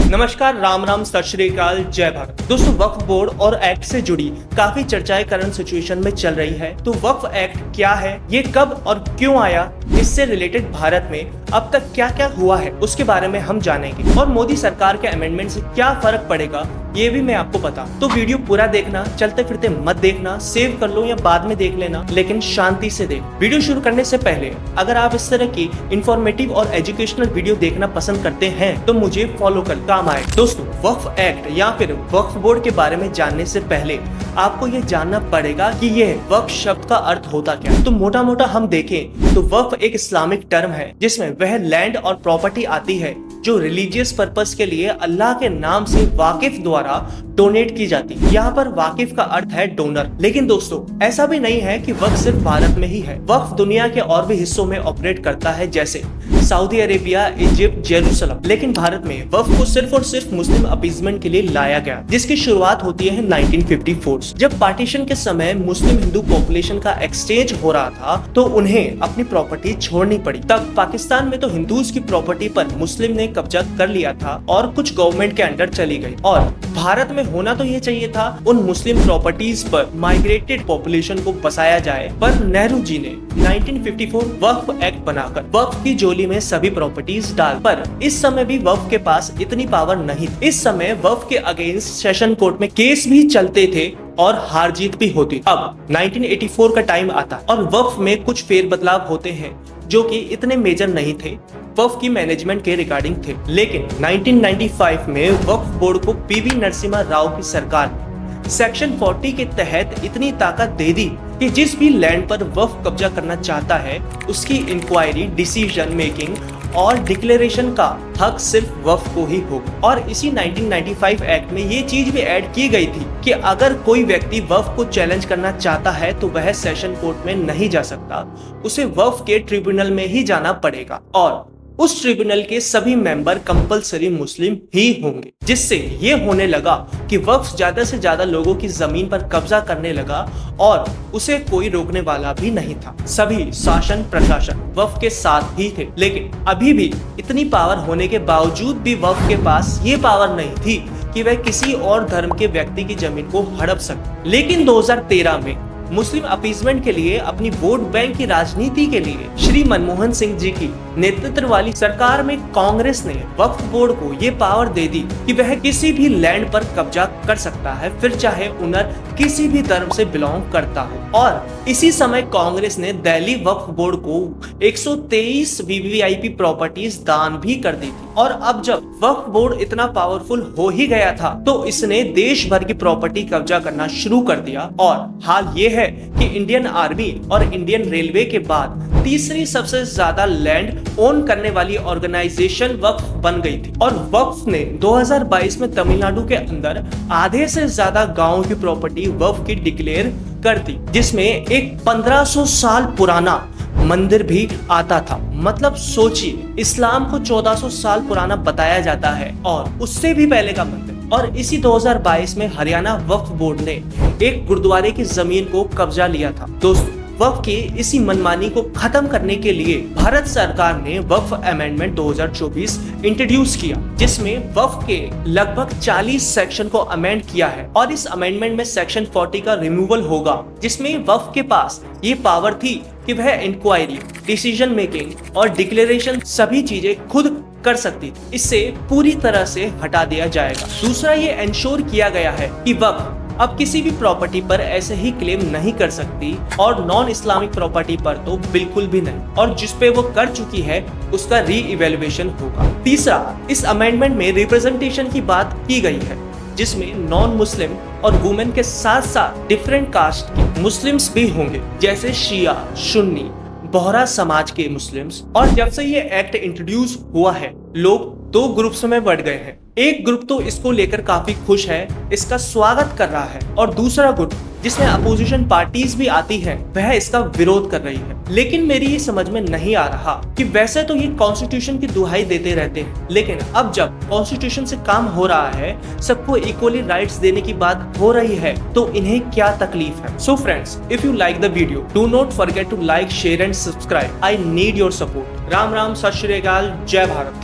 नमस्कार, राम राम, सत श्री अकाल, जय भारत। दोस्तों, वक्फ बोर्ड और एक्ट से जुड़ी काफी चर्चाएं करंट सिचुएशन में चल रही है। तो वक्फ एक्ट क्या है, ये कब और क्यों आया, इससे रिलेटेड भारत में अब तक क्या क्या हुआ है, उसके बारे में हम जानेंगे। और मोदी सरकार के अमेंडमेंट से क्या फर्क पड़ेगा, ये भी मैं आपको बता। तो वीडियो पूरा देखना, चलते फिरते मत देखना, सेव कर लो या बाद में देख लेना, लेकिन शांति से देख। वीडियो शुरू करने से पहले अगर आप इस तरह की इंफॉर्मेटिव और एजुकेशनल वीडियो देखना पसंद करते हैं तो मुझे फॉलो कर काम आए। दोस्तों, वक्फ एक्ट या फिर वक्फ बोर्ड के बारे में जानने से पहले आपको ये जानना पड़ेगा कि यह वक्फ शब्द का अर्थ होता क्या है। तो मोटा मोटा हम देखें तो वक्फ एक इस्लामिक टर्म है जिसमें वह लैंड और प्रॉपर्टी आती है जो रिलीजियस पर्पस के लिए अल्लाह के नाम से वाकिफ द्वारा डोनेट की जाती है। यहाँ पर वाकिफ का अर्थ है डोनर। लेकिन दोस्तों, ऐसा भी नहीं है कि वक्फ सिर्फ भारत में ही है। वक्फ दुनिया के और भी हिस्सों में ऑपरेट करता है, जैसे सऊदी अरेबिया, इजिप्ट, जेरूसलम। लेकिन भारत में वक्फ को सिर्फ और सिर्फ मुस्लिम अपीजमेंट के लिए लाया गया, जिसकी शुरुआत होती है 1954 जब पार्टीशन के समय मुस्लिम हिंदू पॉपुलेशन का एक्सचेंज हो रहा था तो उन्हें अपनी प्रॉपर्टी छोड़नी पड़ी। तब पाकिस्तान में तो हिंदूज की प्रॉपर्टी पर मुस्लिम ने कब्जा कर लिया था और कुछ गवर्नमेंट के अंडर चली गई। और भारत में होना तो ये चाहिए था उन मुस्लिम प्रॉपर्टीज पर माइग्रेटेड पॉपुलेशन को बसाया जाए, पर नेहरू जी ने 1954 वक्फ एक्ट बनाकर वक्फ की जोली में सभी प्रॉपर्टीज डाल। पर इस समय भी वक्फ के पास इतनी पावर नहीं। इस समय वक्फ के अगेंस्ट सेशन कोर्ट में केस भी चलते थे और हार जीत भी होती। अब 1984 का टाइम आता और वक्फ में कुछ फेरबदलाव होते हैं जो कि इतने मेजर नहीं थे, वक्फ की मैनेजमेंट के रिगार्डिंग थे। लेकिन 1995 में वक्फ बोर्ड को पीवी नरसिम्हा राव की सरकार ने सेक्शन 40 के तहत इतनी ताकत दे दी कि जिस भी लैंड पर वक्फ कब्जा करना चाहता है उसकी इंक्वायरी, डिसीजन मेकिंग और डिक्लेरेशन का हक सिर्फ वक्फ को ही होगा। और इसी 1995 एक्ट में ये चीज भी ऐड की गई थी कि अगर कोई व्यक्ति वक्फ को चैलेंज करना चाहता है तो वह सेशन कोर्ट में नहीं जा सकता, उसे वक्फ के ट्रिब्यूनल में ही जाना पड़ेगा। और उस ट्रिब्यूनल के सभी मेंबर कंपलसरी मुस्लिम ही होंगे, जिससे ये होने लगा कि वक्फ ज्यादा से ज्यादा लोगों की जमीन पर कब्जा करने लगा और उसे कोई रोकने वाला भी नहीं था। सभी शासन प्रशासन वक्फ के साथ ही थे। लेकिन अभी भी इतनी पावर होने के बावजूद भी वक्फ के पास ये पावर नहीं थी कि वह किसी और धर्म के व्यक्ति की जमीन को हड़प सके। लेकिन 2013 में मुस्लिम अपीजमेंट के लिए, अपनी वोट बैंक की राजनीति के लिए श्री मनमोहन सिंह जी की नेतृत्व वाली सरकार में कांग्रेस ने वक्फ बोर्ड को ये पावर दे दी कि वह किसी भी लैंड पर कब्जा कर सकता है, फिर चाहे ओनर किसी भी धर्म से बिलोंग करता हो। और इसी समय कांग्रेस ने दिल्ली वक्फ बोर्ड को 123 वीवीआईपी प्रॉपर्टीज दान भी कर दी थी। और अब जब वक्फ बोर्ड इतना पावरफुल हो ही गया था तो इसने देश भर की प्रॉपर्टी कब्जा करना शुरू कर दिया। और हाल ये है कि इंडियन आर्मी और इंडियन रेलवे के बाद तीसरी सबसे ज्यादा लैंड ओन करने वाली ऑर्गेनाइजेशन वक्फ बन गई थी। और वक्फ ने 2022 में तमिलनाडु के अंदर आधे से ज्यादा गांवों की प्रॉपर्टी वक्फ की डिक्लेयर कर दी, जिसमें एक 1500 साल पुराना मंदिर भी आता था। मतलब सोचिए, इस्लाम को 1400 साल पुराना बताया जाता है और उससे भी पहले का मंदिर। और इसी 2022 में हरियाणा वक्फ बोर्ड ने एक गुरुद्वारे की जमीन को कब्जा लिया था। दोस्तों, वक्फ की इसी मनमानी को खत्म करने के लिए भारत सरकार ने वक्फ अमेंडमेंट 2024 इंट्रोड्यूस किया, जिसमें वक्फ के लगभग 40 सेक्शन को अमेंड किया है। और इस अमेंडमेंट में सेक्शन 40 का रिमूवल होगा, जिसमें वक्फ के पास ये पावर थी कि वह इंक्वायरी, डिसीजन मेकिंग और डिक्लेरेशन सभी चीजें खुद कर सकती थी। इससे पूरी तरह से हटा दिया जाएगा। दूसरा, ये इंश्योर किया गया है कि वक्फ अब किसी भी प्रॉपर्टी पर ऐसे ही क्लेम नहीं कर सकती, और नॉन इस्लामिक प्रॉपर्टी पर तो बिल्कुल भी नहीं। और जिस पे वो कर चुकी है उसका री इवेल्युएशन होगा। तीसरा, इस अमेंडमेंट में रिप्रेजेंटेशन की बात की गई है, जिसमें नॉन मुस्लिम और वुमेन के साथ साथ डिफरेंट कास्ट के मुस्लिम्स भी होंगे, जैसे शिया, सुन्नी, बोहरा समाज के मुस्लिम्स। और जब से ये एक्ट इंट्रोड्यूस हुआ है, लोग दो ग्रुप्स में बढ़ गए हैं। एक ग्रुप तो इसको लेकर काफी खुश है, इसका स्वागत कर रहा है, और दूसरा ग्रुप जिसमें अपोजिशन पार्टीज भी आती हैं, वह इसका विरोध कर रही है। लेकिन मेरी ये समझ में नहीं आ रहा कि वैसे तो ये कॉन्स्टिट्यूशन की दुहाई देते रहते हैं, लेकिन अब जब कॉन्स्टिट्यूशन से काम हो रहा है, सबको इक्वली राइट्स देने की बात हो रही है, तो इन्हें क्या तकलीफ है। So friends, if you like the video, do not forget to like, share and subscribe. I need your support. Ram Ram, Sat Shri अकाल, जय भारत।